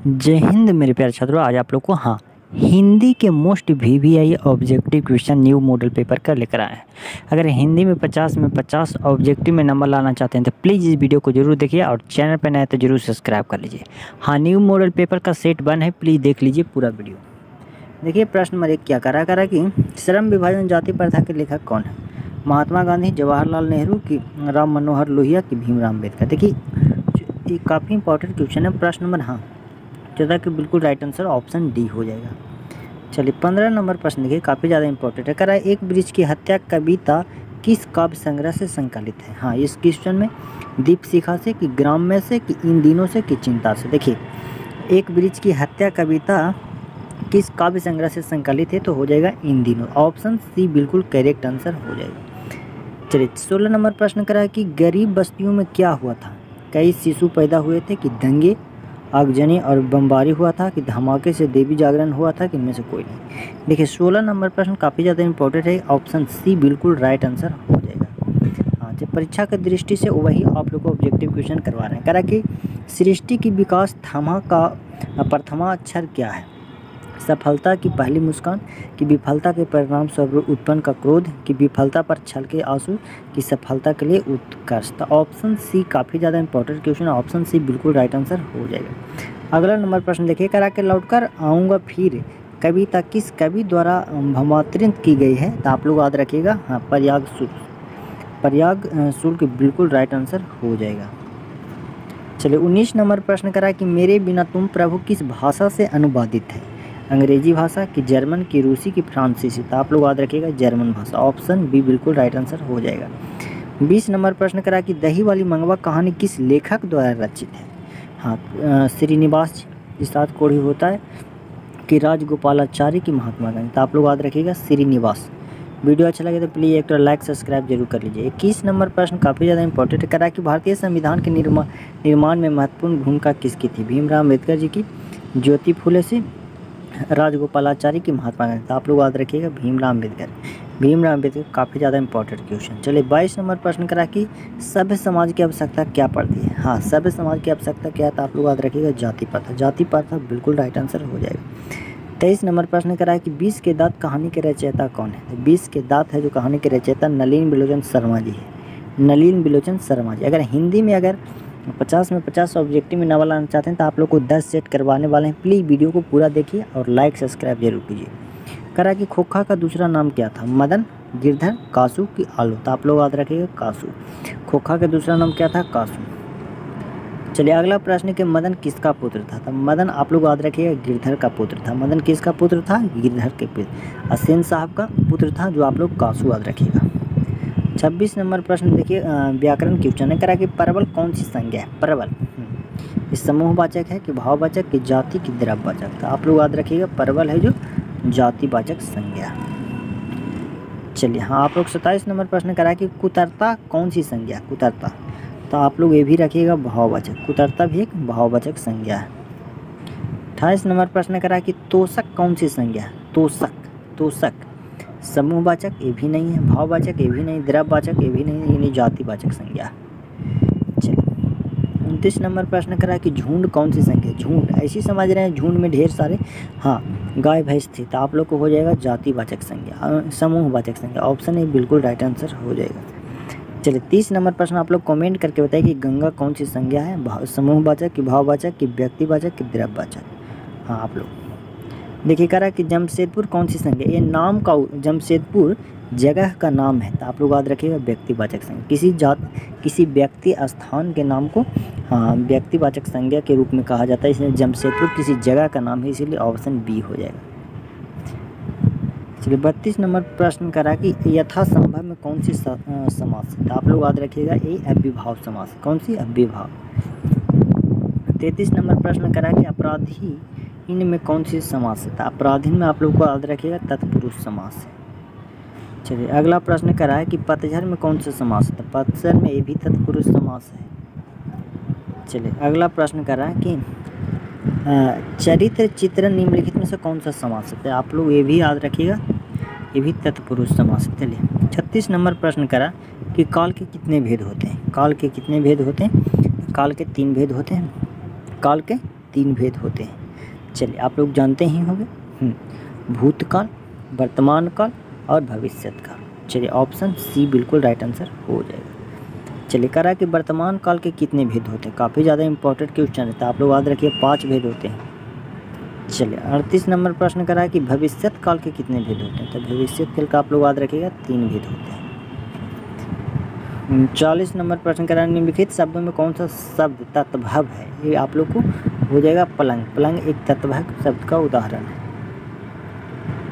जय हिंद मेरे प्यारे छात्रों। आज आप लोग को हिंदी के most VVI objective question new model paper का लेकर आए हैं। अगर हिंदी में 50 में 50 ऑब्जेक्टिव में नंबर लाना चाहते हैं तो प्लीज़ इस वीडियो को जरूर देखिए और चैनल पर नए तो जरूर सब्सक्राइब कर लीजिए। न्यू मॉडल पेपर का सेट 1 है, प्लीज़ देख लीजिए पूरा वीडियो। देखिए प्रश्न नंबर 1 क्या करा कि श्रम विभाजन जाति प्रथा के लेखक कौन है? महात्मा गांधी, जवाहरलाल नेहरू की राम मनोहर लोहिया की भीमराव अम्बेडकर। देखिए ये काफ़ी इंपॉर्टेंट क्वेश्चन है। प्रश्न नंबर चौदह कि बिल्कुल राइट आंसर ऑप्शन डी हो जाएगा। चलिए 15 नंबर प्रश्न देखिए, काफ़ी ज़्यादा इंपॉर्टेंट है। करा एक वृक्ष की हत्या कविता किस काव्य संग्रह से संकलित है? इस क्वेश्चन में दीपशिखा से कि ग्राम्य से कि इन दिनों से कि चिंता से। देखिए एक वृक्ष की हत्या कविता किस काव्य संग्रह से संकलित है तो हो जाएगा इन दिनों। ऑप्शन सी बिल्कुल करेक्ट आंसर हो जाएगा। चलिए 16 नंबर प्रश्न करा कि गरीब बस्तियों में क्या हुआ था? कई शिशु पैदा हुए थे कि दंगे, आगजनी और बमबारी हुआ था कि धमाके से देवी जागरण हुआ था कि इनमें से कोई नहीं। देखिए 16 नंबर प्रश्न काफ़ी ज़्यादा इंपॉर्टेंट है। ऑप्शन सी बिल्कुल राइट आंसर हो जाएगा। जब परीक्षा की दृष्टि से वही आप लोग को ऑब्जेक्टिव क्वेश्चन करवा रहे हैं। करा कि सृष्टि की विकास थमा का प्रथमा अक्षर क्या है? सफलता की पहली मुस्कान, कि विफलता के परिणाम स्वरूप उत्पन्न का क्रोध, कि विफलता पर छल के आंसू, कि सफलता के लिए उत्कर्षता। ऑप्शन सी काफ़ी ज़्यादा इंपॉर्टेंट क्वेश्चन, ऑप्शन सी बिल्कुल राइट आंसर हो जाएगा। अगला नंबर प्रश्न देखिए, करा के लौटकर आऊँगा फिर कविता किस कवि द्वारा भावांतरित की गई है? तो आप लोग याद रखिएगा प्रयाग शुल्क बिल्कुल राइट आंसर हो जाएगा। चलिए 19 नंबर प्रश्न करा कि मेरे बिना तुम प्रभु किस भाषा से अनुवादित है? अंग्रेजी भाषा की, जर्मन की, रूसी की, फ्रांसीसी। तो आप लोग याद रखिएगा जर्मन भाषा। ऑप्शन बी बिल्कुल राइट आंसर हो जाएगा। 20 नंबर प्रश्न करा कि दही वाली मंगवा कहानी किस लेखक द्वारा रचित है? श्रीनिवास प्रसाद कोढ़ी होता है कि राजगोपालाचारी की महात्मा गांधी। तो आप लोग याद रखिएगा श्रीनिवास। वीडियो अच्छा लगे तो प्लीज़ एक लाइक सब्सक्राइब जरूर कर लीजिए। 21 नंबर प्रश्न काफ़ी ज़्यादा इंपॉर्टेंट करा कि भारतीय संविधान के निर्माण में महत्वपूर्ण भूमिका किसकी थी? भीमराव अम्बेडकर जी की, ज्योति फुले से, राजगोपालाचारी की, महात्मा गांधी। तो आप लोग याद रखिएगा भीमराव अम्बेडकर काफ़ी ज़्यादा इंपॉर्टेंट क्वेश्चन। चलिए 22 नंबर प्रश्न करा कि सभ्य समाज की आवश्यकता क्या पड़ती है? सभ्य समाज की आवश्यकता क्या है? तो आप लोग याद रखिएगा जाति प्रथा बिल्कुल राइट आंसर हो जाएगा। 23 नंबर प्रश्न करा कि 20 के दांत कहानी के रचयिता कौन है? 20 के दांत है जो कहानी के रचयिता नलिन बिलोचन शर्मा जी है। अगर हिंदी में 50 में 50 ऑब्जेक्टिव में नंबर लाना चाहते हैं तो आप लोग को 10 सेट करवाने वाले हैं। प्लीज़ वीडियो को पूरा देखिए और लाइक सब्सक्राइब जरूर कीजिए। करा कि खोखा का दूसरा नाम क्या था? मदन, गिरधर, कासू की आलू। तो आप लोग याद रखिएगा कासू। खोखा का दूसरा नाम क्या था? कासू। चलिए अगला प्रश्न कि मदन किसका पुत्र था? तो मदन आप लोग याद रखिएगा गिरधर का पुत्र था। मदन किसका पुत्र था? गिरधर के पुत्र असेन साहब का पुत्र था, जो आप लोग कासू याद रखिएगा। 26 नंबर प्रश्न देखिए, व्याकरण क्वेश्चन है। करा कि परवल कौन सी संज्ञा है? परवल इस समूहवाचक है कि भाववाचक की, जाति की, द्रव्यवाचक। तो आप लोग याद रखिएगा परवल है जो जातिवाचक संज्ञा। चलिए आप लोग 27 नंबर प्रश्न करा कि कुतरता कौन सी संज्ञा? कुतरता तो आप लोग ये भी रखिएगा भाववाचक। कुतरता भी एक भाववाचक संज्ञा है। 28 नंबर प्रश्न करा कि तोषक कौन सी संज्ञा है? तोषक समूहवाचक ये भी नहीं है, भाववाचक ये भी नहीं, द्रव्यवाचक ये भी नहीं, यानी जातिवाचक संज्ञा। चलिए 29 नंबर प्रश्न करा कि झुंड कौन सी संज्ञा? झुंड ऐसी समझ रहे हैं झुंड में ढेर सारे गाय भैंस थे। तो आप लोग को हो जाएगा जातिवाचक संज्ञा, समूहवाचक संज्ञा। ऑप्शन ए बिल्कुल राइट आंसर हो जाएगा। चलिए 30 नंबर प्रश्न आप लोग कमेंट करके बताइए कि गंगा कौन सी संज्ञा है? समूहवाचक की, भाववाचक की, व्यक्तिवाचक की, द्रव्यवाचक। आप लोग देखिए करा कि जमशेदपुर कौन सी संज्ञा? ये नाम का, जमशेदपुर जगह का नाम है। तो आप लोग याद रखिएगा व्यक्तिवाचक संज्ञा। किसी व्यक्ति स्थान के नाम को व्यक्तिवाचक संज्ञा के रूप में कहा जाता है, इसलिए जमशेदपुर किसी जगह का नाम है, इसीलिए ऑप्शन बी हो जाएगा। चलिए 32 नंबर प्रश्न करा कि यथासंभव में कौन सी समास है? तो आप लोग याद रखिएगा ये अव्ययभाव समास। कौन सी? अव्ययभाव। 33 नंबर प्रश्न करा कि अपराधी इनमें कौन सी समास है? तो अपराधीन में आप लोग को याद रखिएगा तत्पुरुष समास है। चलिए अगला प्रश्न करा है कि पतझड़ में कौन सा समास है? तो पतझड़ में ये भी तत्पुरुष समास है। चलिए अगला प्रश्न करा है कि चरित्र चित्रण निम्नलिखित में से कौन सा समास है? तो आप लोग ये भी याद रखिएगा ये भी तत्पुरुष समास है। चलिए 36 नंबर प्रश्न करा कि काल के कितने भेद होते हैं? काल के कितने भेद होते हैं? काल के 3 भेद होते हैं। चलिए आप लोग जानते ही होंगे, भूतकाल, वर्तमान काल और भविष्यत काल। चलिए ऑप्शन सी बिल्कुल राइट आंसर हो जाएगा। चलिए कह रहा है कि वर्तमान काल के कितने भेद होते हैं, काफ़ी ज़्यादा इंपॉर्टेंट क्वेश्चन रहता है, आप लोग याद रखिए 5 भेद होते हैं। चलिए 38 नंबर प्रश्न करा है कि भविष्यत काल के कितने भेद होते हैं, तो भविष्यत काल का आप लोग याद रखिएगा 3 भेद होते हैं। 39 नंबर प्रश्न करा है निम्नलिखित शब्दों में कौन सा शब्द तत्भव है, ये आप लोग को हो जाएगा पलंग। पलंग एक तत्भव शब्द का उदाहरण है।